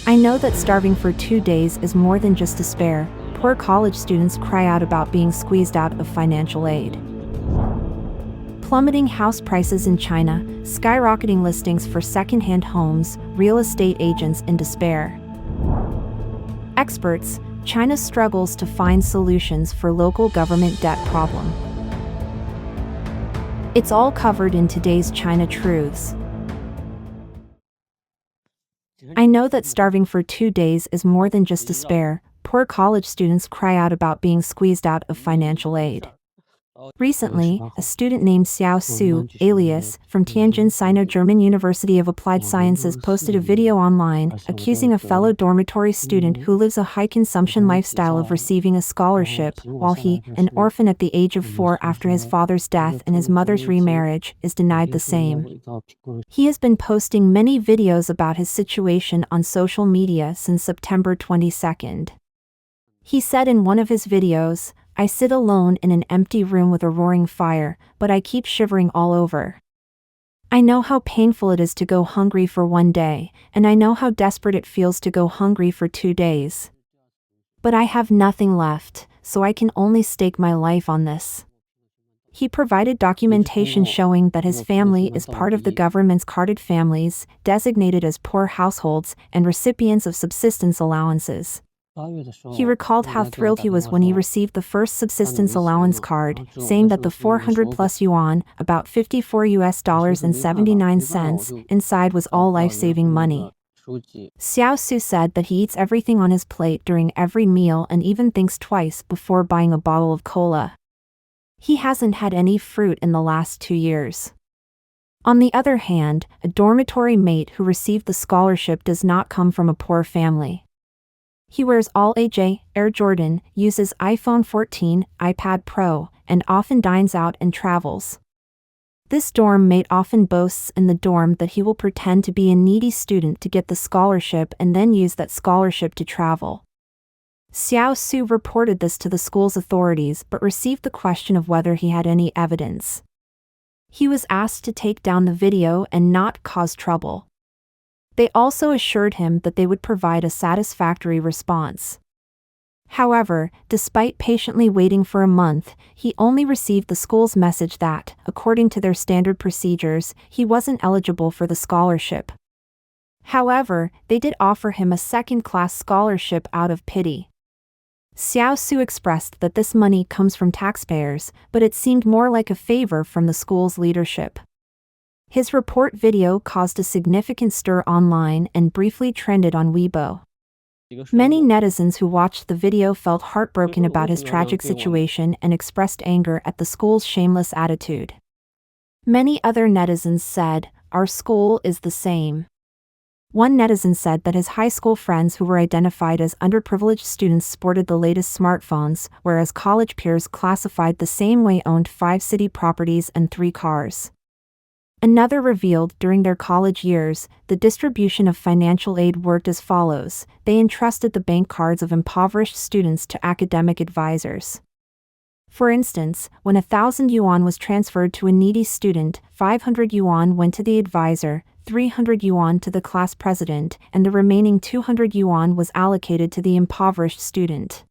I know that starving for 2 days is more than just despair. Poor college students cry out about being squeezed out of financial aid. Plummeting house prices in China, skyrocketing listings for second-hand homes, real estate agents in despair. Experts, China struggles to find solutions for local government debt problem. It's all covered in today's China Truths. I know that starving for 2 days is more than just despair. Poor college students cry out about being squeezed out of financial aid. Recently, a student named Xiao Su, alias, from Tianjin Sino-German University of Applied Sciences posted a video online accusing a fellow dormitory student who lives a high-consumption lifestyle of receiving a scholarship, while he, an orphan at the age of 4 after his father's death and his mother's remarriage, is denied the same. He has been posting many videos about his situation on social media since September 22nd. He said in one of his videos, "I sit alone in an empty room with a roaring fire, but I keep shivering all over. I know how painful it is to go hungry for 1 day, and I know how desperate it feels to go hungry for 2 days. But I have nothing left, so I can only stake my life on this." He provided documentation showing that his family is part of the government's carded families, designated as poor households, and recipients of subsistence allowances. He recalled how thrilled he was when he received the first subsistence allowance card, saying that the 400 plus yuan, about $54.79, inside was all life-saving money. Xiao Su said that he eats everything on his plate during every meal and even thinks twice before buying a bottle of cola. He hasn't had any fruit in the last 2 years. On the other hand, a dormitory mate who received the scholarship does not come from a poor family. He wears all Air Jordan, uses iPhone 14, iPad Pro, and often dines out and travels. This dorm mate often boasts in the dorm that he will pretend to be a needy student to get the scholarship and then use that scholarship to travel. Xiao Su reported this to the school's authorities but received the question of whether he had any evidence. He was asked to take down the video and not cause trouble. They also assured him that they would provide a satisfactory response. However, despite patiently waiting for a month, he only received the school's message that, according to their standard procedures, he wasn't eligible for the scholarship. However, they did offer him a second-class scholarship out of pity. Xiao Su expressed that this money comes from taxpayers, but it seemed more like a favor from the school's leadership. His report video caused a significant stir online and briefly trended on Weibo. Many netizens who watched the video felt heartbroken about his tragic situation and expressed anger at the school's shameless attitude. Many other netizens said, "Our school is the same." One netizen said that his high school friends who were identified as underprivileged students sported the latest smartphones, whereas college peers classified the same way owned 5 city properties and 3 cars. Another revealed during their college years, the distribution of financial aid worked as follows: they entrusted the bank cards of impoverished students to academic advisors. For instance, when 1,000 yuan was transferred to a needy student, 500 yuan went to the advisor, 300 yuan to the class president, and the remaining 200 yuan was allocated to the impoverished student.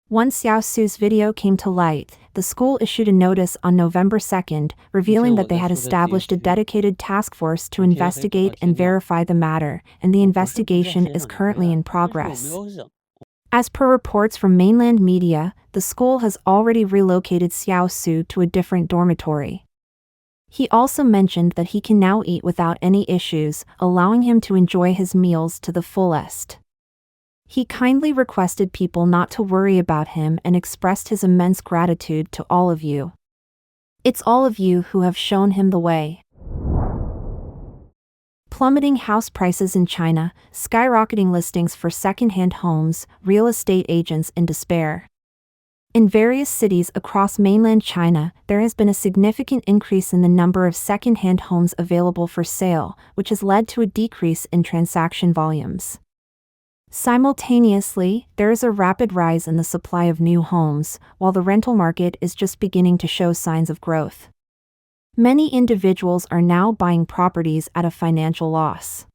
Once Xiao Su's video came to light, the school issued a notice on November 2nd, revealing that they had established a dedicated task force to investigate and verify the matter, and the investigation is currently in progress. As per reports from mainland media, the school has already relocated Xiao Su to a different dormitory. He also mentioned that he can now eat without any issues, allowing him to enjoy his meals to the fullest. He kindly requested people not to worry about him and expressed his immense gratitude to all of you. It's all of you who have shown him the way. Plummeting house prices in China, skyrocketing listings for second-hand homes, real estate agents in despair. In various cities across mainland China, there has been a significant increase in the number of second-hand homes available for sale, which has led to a decrease in transaction volumes. Simultaneously, there is a rapid rise in the supply of new homes, while the rental market is just beginning to show signs of growth. Many individuals are now buying properties at a financial loss.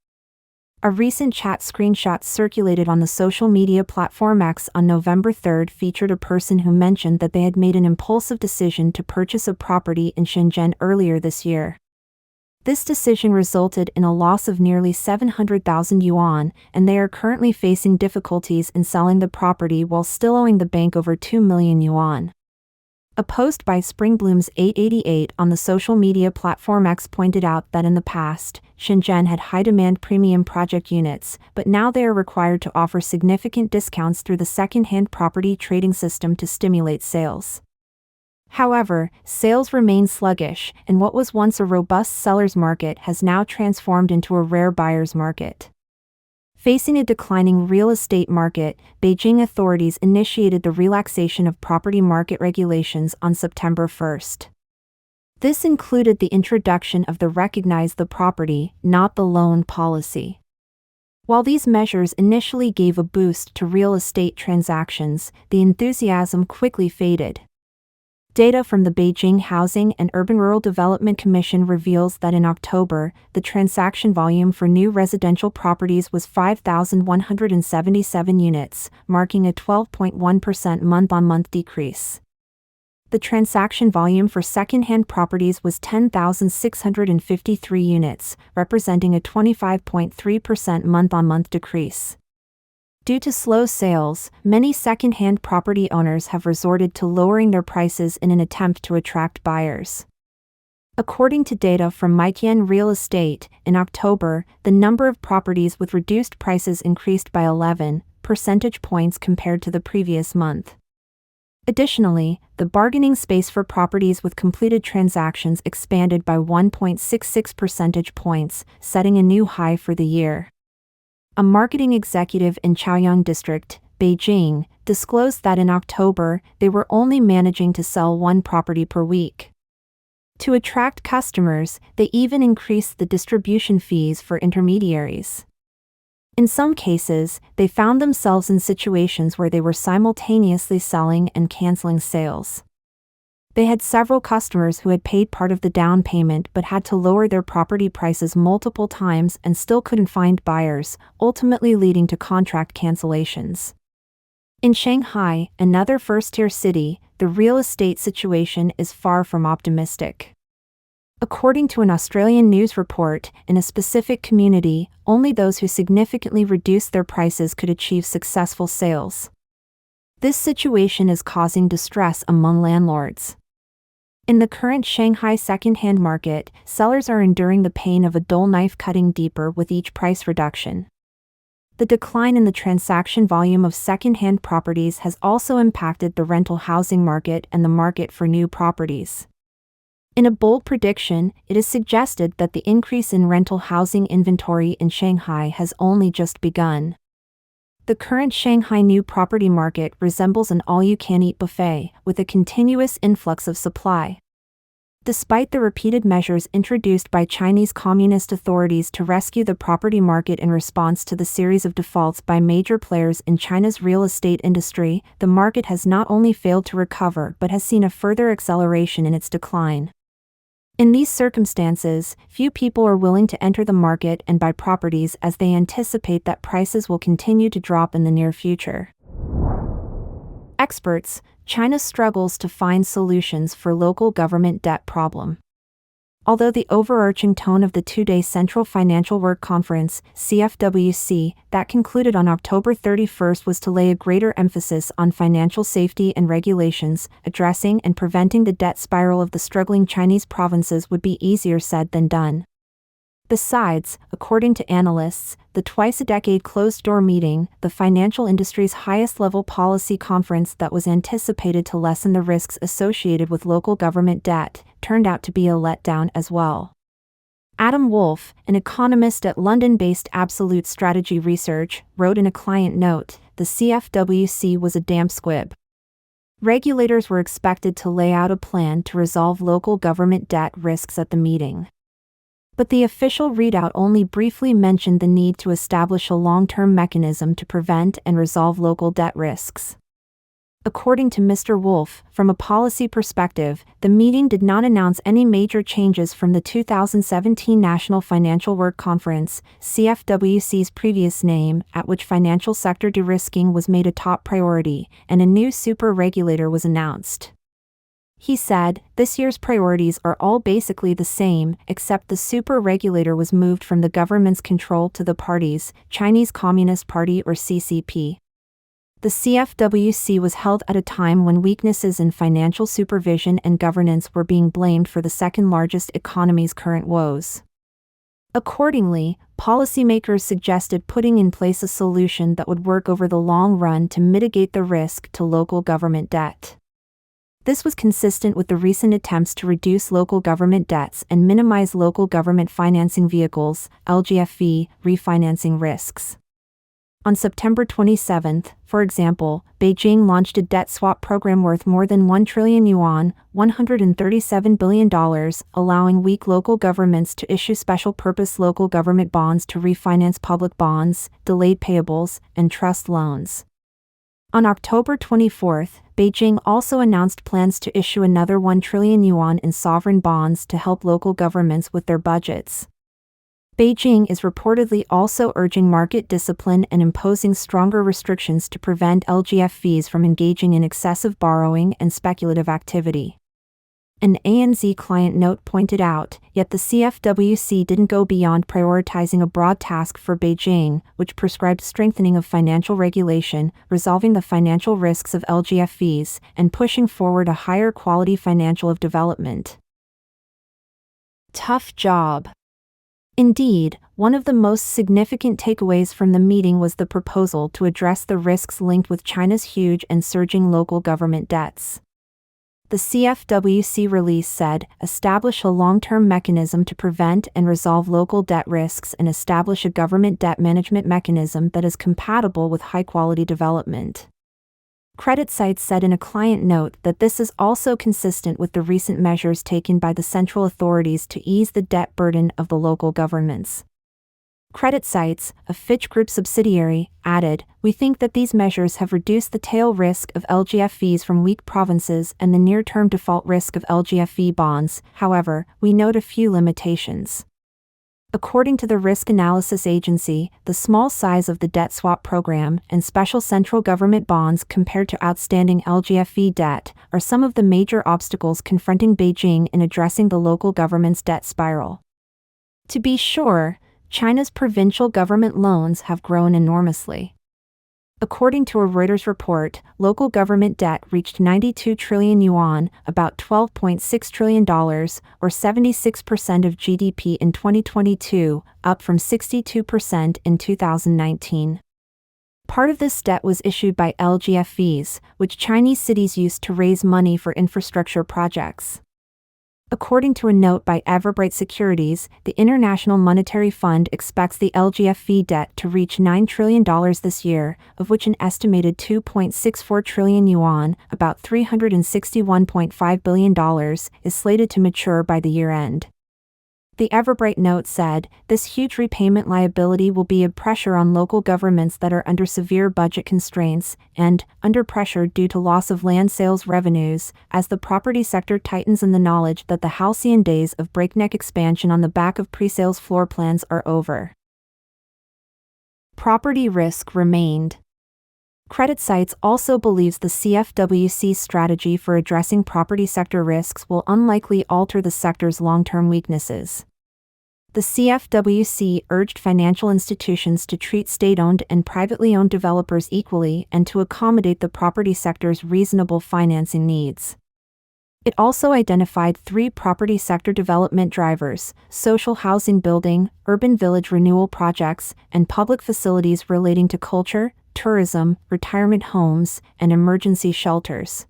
A recent chat screenshot circulated on the social media platform X on November 3 featured a person who mentioned that they had made an impulsive decision to purchase a property in Shenzhen earlier this year. This decision resulted in a loss of nearly 700,000 yuan, and they are currently facing difficulties in selling the property while still owing the bank over 2 million yuan. A post by Springblooms888 on the social media platform X pointed out that in the past, Shenzhen had high-demand premium project units, but now they are required to offer significant discounts through the second-hand property trading system to stimulate sales. However, sales remain sluggish, and what was once a robust seller's market has now transformed into a rare buyer's market. Facing a declining real estate market, Beijing authorities initiated the relaxation of property market regulations on September 1. This included the introduction of the Recognize the Property, Not the Loan policy. While these measures initially gave a boost to real estate transactions, the enthusiasm quickly faded. Data from the Beijing Housing and Urban-Rural Development Commission reveals that in October, the transaction volume for new residential properties was 5,177 units, marking a 12.1% month-on-month decrease. The transaction volume for second-hand properties was 10,653 units, representing a 25.3% month-on-month decrease. Due to slow sales, many second-hand property owners have resorted to lowering their prices in an attempt to attract buyers. According to data from Meiqian Real Estate, in October, the number of properties with reduced prices increased by 11 percentage points compared to the previous month. Additionally, the bargaining space for properties with completed transactions expanded by 1.66 percentage points, setting a new high for the year. A marketing executive in Chaoyang District, Beijing, disclosed that in October, they were only managing to sell one property per week. To attract customers, they even increased the distribution fees for intermediaries. In some cases, they found themselves in situations where they were simultaneously selling and canceling sales. They had several customers who had paid part of the down payment but had to lower their property prices multiple times and still couldn't find buyers, ultimately leading to contract cancellations. In Shanghai, another first-tier city, the real estate situation is far from optimistic. According to an Australian news report, in a specific community, only those who significantly reduced their prices could achieve successful sales. This situation is causing distress among landlords. In the current Shanghai second-hand market, sellers are enduring the pain of a dull knife cutting deeper with each price reduction. The decline in the transaction volume of second-hand properties has also impacted the rental housing market and the market for new properties. In a bold prediction, it is suggested that the increase in rental housing inventory in Shanghai has only just begun. The current Shanghai new property market resembles an all-you-can-eat buffet, with a continuous influx of supply. Despite the repeated measures introduced by Chinese Communist authorities to rescue the property market in response to the series of defaults by major players in China's real estate industry, the market has not only failed to recover but has seen a further acceleration in its decline. In these circumstances, few people are willing to enter the market and buy properties as they anticipate that prices will continue to drop in the near future. Experts: China struggles to find solutions for local government debt problem. Although the overarching tone of the two-day Central Financial Work Conference, CFWC, that concluded on October 31 was to lay a greater emphasis on financial safety and regulations, addressing and preventing the debt spiral of the struggling Chinese provinces would be easier said than done. Besides, according to analysts, the twice-a-decade closed-door meeting, the financial industry's highest-level policy conference that was anticipated to lessen the risks associated with local government debt, turned out to be a letdown as well. Adam Wolf, an economist at London-based Absolute Strategy Research, wrote in a client note, "The CFWC was a damp squib." Regulators were expected to lay out a plan to resolve local government debt risks at the meeting. But the official readout only briefly mentioned the need to establish a long-term mechanism to prevent and resolve local debt risks. According to Mr. Wolf, from a policy perspective, the meeting did not announce any major changes from the 2017 National Financial Work Conference, CFWC's previous name, at which financial sector de-risking was made a top priority, and a new super regulator was announced. He said, "This year's priorities are all basically the same, except the super regulator was moved from the government's control to the party's, Chinese Communist Party or CCP." The CFWC was held at a time when weaknesses in financial supervision and governance were being blamed for the second-largest economy's current woes. Accordingly, policymakers suggested putting in place a solution that would work over the long run to mitigate the risk to local government debt. This was consistent with the recent attempts to reduce local government debts and minimize local government financing vehicles, LGFV, refinancing risks. On September 27, for example, Beijing launched a debt swap program worth more than 1 trillion yuan, $137 billion, allowing weak local governments to issue special-purpose local government bonds to refinance public bonds, delayed payables, and trust loans. On October 24, Beijing also announced plans to issue another 1 trillion yuan in sovereign bonds to help local governments with their budgets. Beijing is reportedly also urging market discipline and imposing stronger restrictions to prevent LGFVs from engaging in excessive borrowing and speculative activity. An ANZ client note pointed out, yet the CFWC didn't go beyond prioritizing a broad task for Beijing, which prescribed strengthening of financial regulation, resolving the financial risks of LGFVs, and pushing forward a higher quality financial of development. Tough job. Indeed, one of the most significant takeaways from the meeting was the proposal to address the risks linked with China's huge and surging local government debts. The CFWC release said, "Establish a long-term mechanism to prevent and resolve local debt risks and establish a government debt management mechanism that is compatible with high-quality development." Credit Sites said in a client note that this is also consistent with the recent measures taken by the central authorities to ease the debt burden of the local governments. Credit Sites, a Fitch Group subsidiary, added, "We think that these measures have reduced the tail risk of LGFVs from weak provinces and the near-term default risk of LGFV bonds, however, we note a few limitations." According to the Risk Analysis Agency, the small size of the debt swap program and special central government bonds compared to outstanding LGFV debt are some of the major obstacles confronting Beijing in addressing the local government's debt spiral. To be sure, China's provincial government loans have grown enormously. According to a Reuters report, local government debt reached 92 trillion yuan, about $12.6 trillion, or 76% of GDP in 2022, up from 62% in 2019. Part of this debt was issued by LGFVs, which Chinese cities used to raise money for infrastructure projects. According to a note by Everbright Securities, the International Monetary Fund expects the LGFV debt to reach $9 trillion this year, of which an estimated 2.64 trillion yuan, about $361.5 billion, is slated to mature by the year-end. The Everbright note said, "This huge repayment liability will be a pressure on local governments that are under severe budget constraints and under pressure due to loss of land sales revenues, as the property sector tightens in the knowledge that the halcyon days of breakneck expansion on the back of pre-sales floor plans are over." Property risk remained. Credit Sites also believes the CFWC's strategy for addressing property sector risks will unlikely alter the sector's long-term weaknesses. The CFWC urged financial institutions to treat state-owned and privately owned developers equally and to accommodate the property sector's reasonable financing needs. It also identified 3 property sector development drivers: social housing building, urban village renewal projects, and public facilities relating to culture, tourism, retirement homes, and emergency shelters.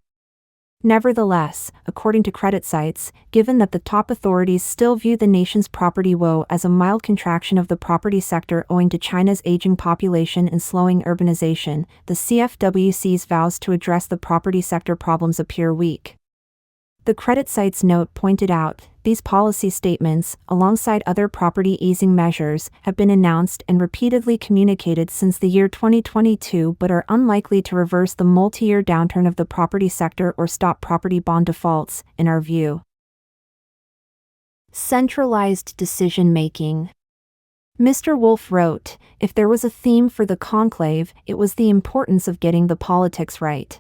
Nevertheless, according to Credit Sites, given that the top authorities still view the nation's property woe as a mild contraction of the property sector owing to China's aging population and slowing urbanization, the CFWC's vows to address the property sector problems appear weak. The credit site's note pointed out, these policy statements, alongside other property easing measures, have been announced and repeatedly communicated since the year 2022 but are unlikely to reverse the multi-year downturn of the property sector or stop property bond defaults, in our view. Centralized decision-making. Mr. Wolf wrote, if there was a theme for the conclave, it was the importance of getting the politics right.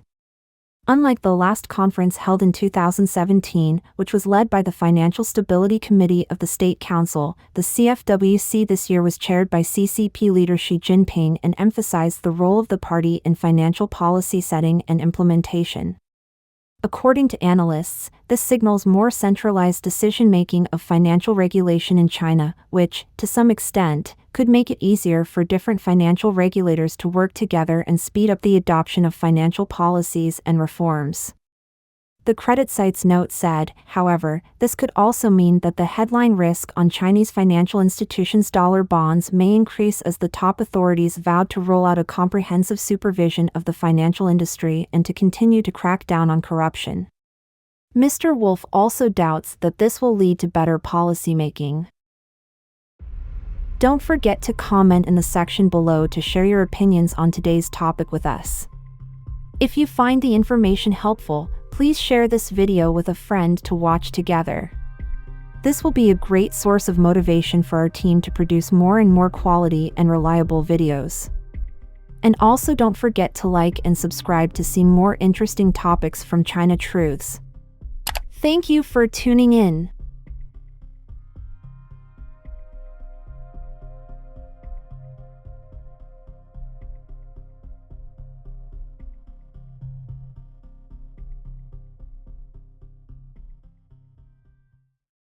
Unlike the last conference held in 2017, which was led by the Financial Stability Committee of the State Council, the CFWC this year was chaired by CCP leader Xi Jinping and emphasized the role of the party in financial policy setting and implementation. According to analysts, this signals more centralized decision-making of financial regulation in China, which, to some extent, could make it easier for different financial regulators to work together and speed up the adoption of financial policies and reforms. The credit site's note said, however, this could also mean that the headline risk on Chinese financial institutions' dollar bonds may increase as the top authorities vowed to roll out a comprehensive supervision of the financial industry and to continue to crack down on corruption. Mr. Wolf also doubts that this will lead to better policymaking. Don't forget to comment in the section below to share your opinions on today's topic with us. If you find the information helpful, please share this video with a friend to watch together. This will be a great source of motivation for our team to produce more and more quality and reliable videos. And also don't forget to like and subscribe to see more interesting topics from China Truths. Thank you for tuning in.